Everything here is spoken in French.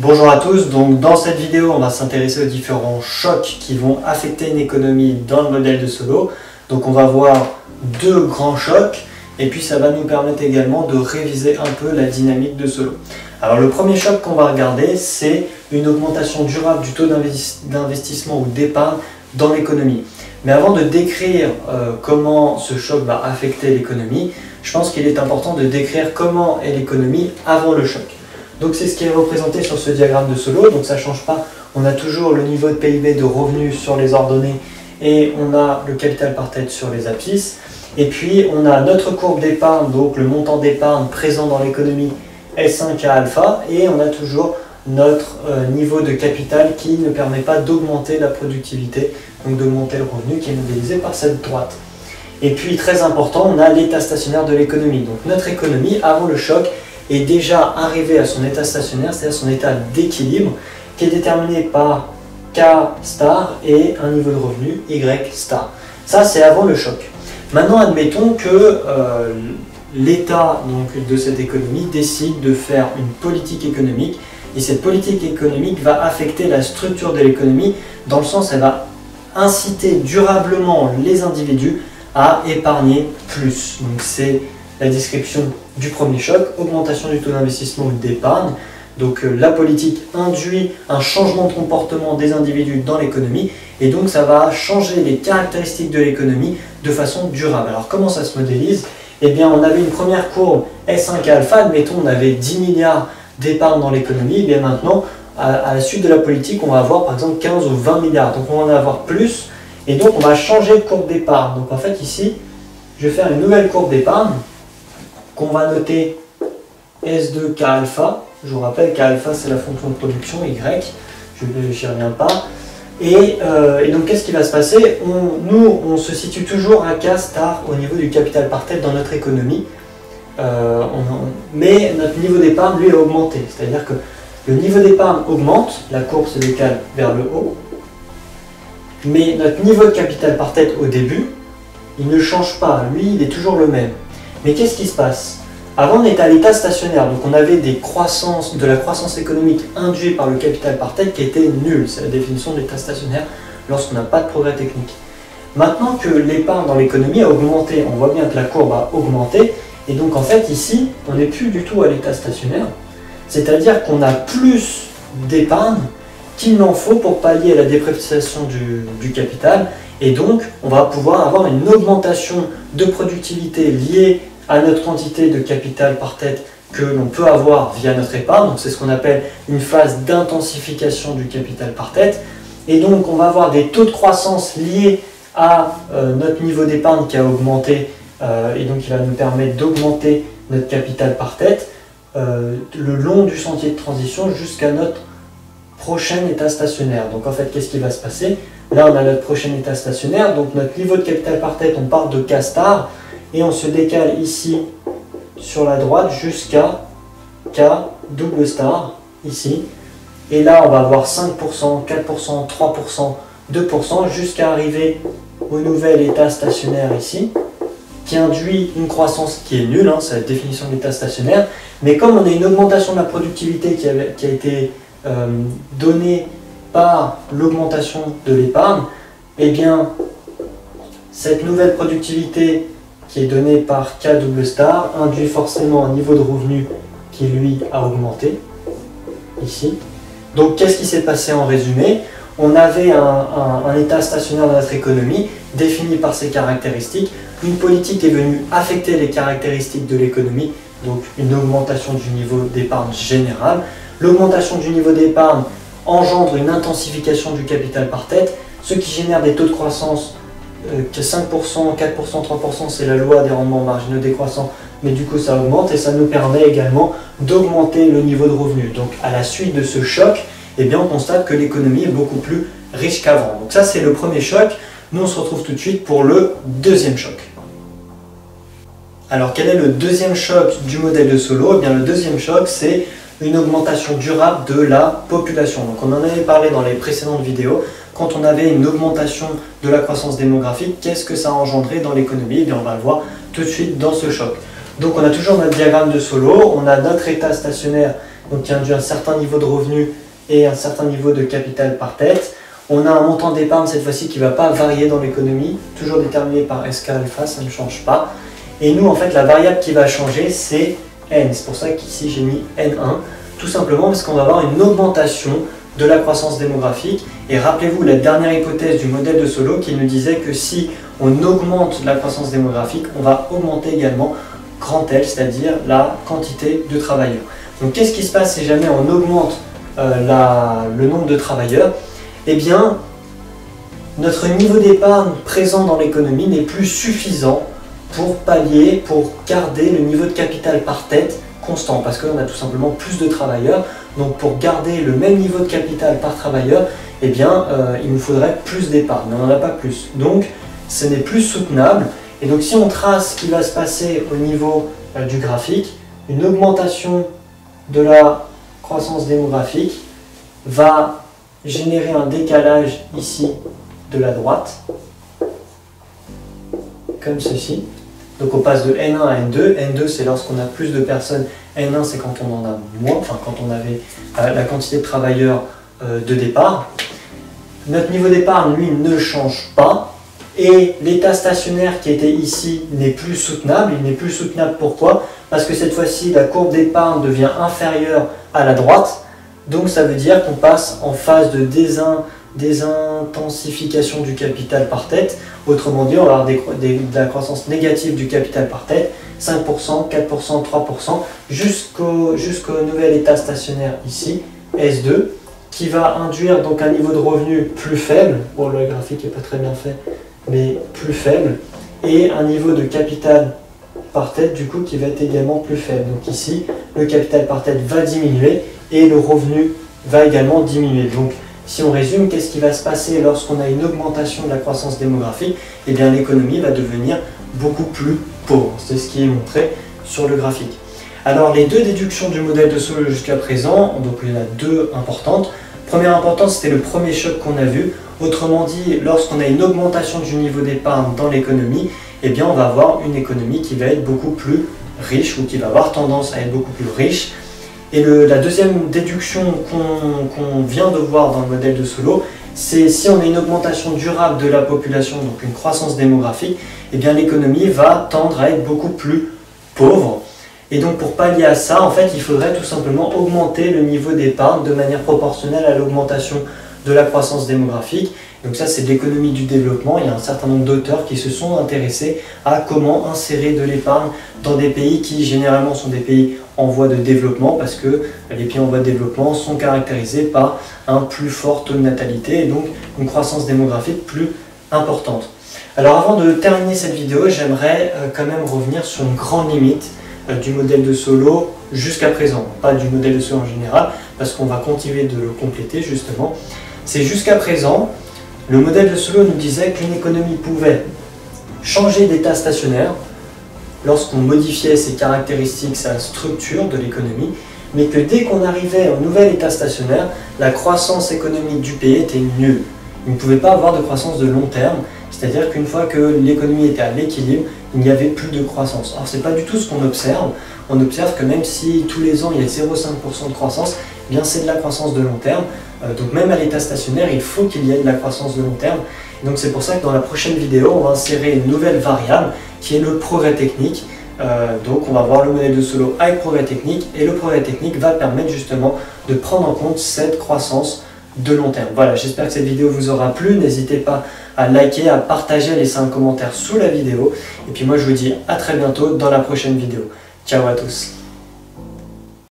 Bonjour à tous, donc dans cette vidéo on va s'intéresser aux différents chocs qui vont affecter une économie dans le modèle de Solow. Donc on va voir deux grands chocs et puis ça va nous permettre également de réviser un peu la dynamique de Solow. Alors le premier choc qu'on va regarder, c'est une augmentation durable du taux d'investissement ou d'épargne dans l'économie. Mais avant de décrire comment ce choc va affecter l'économie, je pense qu'il est important de décrire comment est l'économie avant le choc. Donc c'est ce qui est représenté sur ce diagramme de Solow, donc ça ne change pas, on a toujours le niveau de PIB de revenus sur les ordonnées et on a le capital par tête sur les abscisses. Et puis on a notre courbe d'épargne, donc le montant d'épargne présent dans l'économie S1 à alpha, et on a toujours notre niveau de capital qui ne permet pas d'augmenter la productivité, donc d'augmenter le revenu qui est modélisé par cette droite. Et puis très important, on a l'état stationnaire de l'économie. Donc notre économie, avant le choc, est déjà arrivée à son état stationnaire, c'est-à-dire son état d'équilibre, qui est déterminé par K star et un niveau de revenu Y star. Ça, c'est avant le choc. Maintenant, admettons que l'État de cette économie décide de faire une politique économique, et cette politique économique va affecter la structure de l'économie, dans le sens elle va inciter durablement les individus à épargner plus. Donc c'est la description du premier choc, augmentation du taux d'investissement ou d'épargne. Donc la politique induit un changement de comportement des individus dans l'économie, et donc ça va changer les caractéristiques de l'économie de façon durable. Alors comment ça se modélise? Eh bien on avait une première courbe S1 alpha, admettons on avait 10 milliards d'épargne dans l'économie, et bien maintenant à la suite de la politique on va avoir par exemple 15 ou 20 milliards, donc on va en avoir plus, et donc on va changer de courbe d'épargne. Donc en fait ici je vais faire une nouvelle courbe d'épargne qu'on va noter S2 K alpha. Je vous rappelle qu'alpha c'est la fonction de production, Y, je n'y reviens pas. Et donc qu'est-ce qui va se passer? Nous on se situe toujours à K star au niveau du capital par tête dans notre économie, mais notre niveau d'épargne lui a augmenté, c'est-à-dire que le niveau d'épargne augmente, la courbe se décale vers le haut, mais notre niveau de capital par tête au début, il ne change pas, lui il est toujours le même. Mais qu'est-ce qui se passe? Avant on était à l'état stationnaire, donc on avait de la croissance économique induite par le capital par tête qui était nulle, c'est la définition de l'état stationnaire lorsqu'on n'a pas de progrès technique. Maintenant que l'épargne dans l'économie a augmenté, on voit bien que la courbe a augmenté, et donc en fait ici on n'est plus du tout à l'état stationnaire, c'est-à-dire qu'on a plus d'épargne qu'il n'en faut pour pallier à la dépréciation du capital, et donc on va pouvoir avoir une augmentation de productivité liée à notre quantité de capital par tête que l'on peut avoir via notre épargne. Donc c'est ce qu'on appelle une phase d'intensification du capital par tête, et donc on va avoir des taux de croissance liés à notre niveau d'épargne qui a augmenté, et donc il va nous permettre d'augmenter notre capital par tête le long du sentier de transition jusqu'à notre prochain état stationnaire. Donc en fait qu'est-ce qui va se passer? Là on a notre prochain état stationnaire, donc notre niveau de capital par tête, on part de K star et on se décale ici sur la droite jusqu'à K double star ici, et là on va avoir 5%, 4%, 3%, 2% jusqu'à arriver au nouvel état stationnaire ici, qui induit une croissance qui est nulle, c'est la définition de l'état stationnaire, mais comme on a une augmentation de la productivité qui a été donnée par l'augmentation de l'épargne, eh bien cette nouvelle productivité qui est donnée par K double star induit forcément un niveau de revenu qui lui a augmenté ici. Donc qu'est-ce qui s'est passé en résumé? On avait un état stationnaire de notre économie défini par ses caractéristiques. Une politique est venue affecter les caractéristiques de l'économie, donc une augmentation du niveau d'épargne générale. L'augmentation du niveau d'épargne engendre une intensification du capital par tête, ce qui génère des taux de croissance que 5%, 4%, 3%, c'est la loi des rendements marginaux décroissants, mais du coup ça augmente, et ça nous permet également d'augmenter le niveau de revenu. Donc à la suite de ce choc, eh bien, on constate que l'économie est beaucoup plus riche qu'avant. Donc ça c'est le premier choc. Nous on se retrouve tout de suite pour le deuxième choc. Alors quel est le deuxième choc du modèle de Solow? Eh bien le deuxième choc, c'est une augmentation durable de la population. Donc on en avait parlé dans les précédentes vidéos. Quand on avait une augmentation de la croissance démographique, qu'est-ce que ça a engendré dans l'économie? Eh bien on va le voir tout de suite dans ce choc. Donc on a toujours notre diagramme de Solow, on a notre état stationnaire donc qui induit un certain niveau de revenu et un certain niveau de capital par tête. On a un montant d'épargne cette fois-ci qui ne va pas varier dans l'économie, toujours déterminé par SK alpha, ça ne change pas. Et nous, en fait, la variable qui va changer, c'est N. C'est pour ça qu'ici, j'ai mis N1, tout simplement parce qu'on va avoir une augmentation de la croissance démographique. Et rappelez-vous la dernière hypothèse du modèle de Solow qui nous disait que si on augmente la croissance démographique, on va augmenter également grand L, c'est-à-dire la quantité de travailleurs. Donc qu'est-ce qui se passe si jamais on augmente le nombre de travailleurs? Eh bien, notre niveau d'épargne présent dans l'économie n'est plus suffisant pour pallier, pour garder le niveau de capital par tête constant, parce qu'on a tout simplement plus de travailleurs. Donc pour garder le même niveau de capital par travailleur, eh bien, il nous faudrait plus d'épargne, mais on n'en a pas plus. Donc ce n'est plus soutenable. Et donc si on trace ce qui va se passer au niveau du graphique, une augmentation de la croissance démographique va générer un décalage ici de la droite, comme ceci. Donc on passe de N1 à N2. N2 c'est lorsqu'on a plus de personnes, N1 c'est quand on en a moins, enfin quand on avait la quantité de travailleurs de départ. Notre niveau d'épargne, lui, ne change pas. Et l'état stationnaire qui était ici n'est plus soutenable. Il n'est plus soutenable pourquoi? Parce que cette fois-ci, la courbe d'épargne devient inférieure à la droite. Donc ça veut dire qu'on passe en phase de désintensification du capital par tête. Autrement dit, on va avoir de la croissance négative du capital par tête, 5%, 4%, 3%, jusqu'au nouvel état stationnaire ici, S2, qui va induire donc un niveau de revenu plus faible. Bon, le graphique n'est pas très bien fait, mais plus faible, et un niveau de capital par tête du coup qui va être également plus faible. Donc ici, le capital par tête va diminuer et le revenu va également diminuer. Donc si on résume, qu'est-ce qui va se passer lorsqu'on a une augmentation de la croissance démographique? Eh bien l'économie va devenir beaucoup plus pauvre. C'est ce qui est montré sur le graphique. Alors les deux déductions du modèle de Solow jusqu'à présent, donc il y en a deux importantes. Première importante, c'était le premier choc qu'on a vu. Autrement dit, lorsqu'on a une augmentation du niveau d'épargne dans l'économie, eh bien on va avoir une économie qui va être beaucoup plus riche ou qui va avoir tendance à être beaucoup plus riche. Et la deuxième déduction qu'on vient de voir dans le modèle de Solow, c'est si on a une augmentation durable de la population, donc une croissance démographique, eh bien l'économie va tendre à être beaucoup plus pauvre. Et donc pour pallier à ça, en fait, il faudrait tout simplement augmenter le niveau d'épargne de manière proportionnelle à l'augmentation de la croissance démographique. Donc ça, c'est de l'économie du développement. Il y a un certain nombre d'auteurs qui se sont intéressés à comment insérer de l'épargne dans des pays qui généralement sont des pays en voie de développement, parce que les pays en voie de développement sont caractérisés par un plus fort taux de natalité et donc une croissance démographique plus importante. Alors avant de terminer cette vidéo, j'aimerais quand même revenir sur une grande limite du modèle de Solow jusqu'à présent, pas du modèle de Solow en général, parce qu'on va continuer de le compléter justement. C'est jusqu'à présent, le modèle de Solow nous disait qu'une économie pouvait changer d'état stationnaire lorsqu'on modifiait ses caractéristiques, sa structure de l'économie, mais que dès qu'on arrivait au nouvel état stationnaire, la croissance économique du pays était nulle. Il ne pouvait pas avoir de croissance de long terme, c'est-à-dire qu'une fois que l'économie était à l'équilibre, il n'y avait plus de croissance. Alors ce n'est pas du tout ce qu'on observe. On observe que même si tous les ans il y a 0,5% de croissance, eh bien c'est de la croissance de long terme. Donc même à l'état stationnaire, il faut qu'il y ait de la croissance de long terme. Donc c'est pour ça que dans la prochaine vidéo, on va insérer une nouvelle variable qui est le progrès technique. Donc on va voir le modèle de Solow avec progrès technique, et le progrès technique va permettre justement de prendre en compte cette croissance de long terme. Voilà, j'espère que cette vidéo vous aura plu. N'hésitez pas à liker, à partager, à laisser un commentaire sous la vidéo. Et puis moi je vous dis à très bientôt dans la prochaine vidéo. Ciao à tous.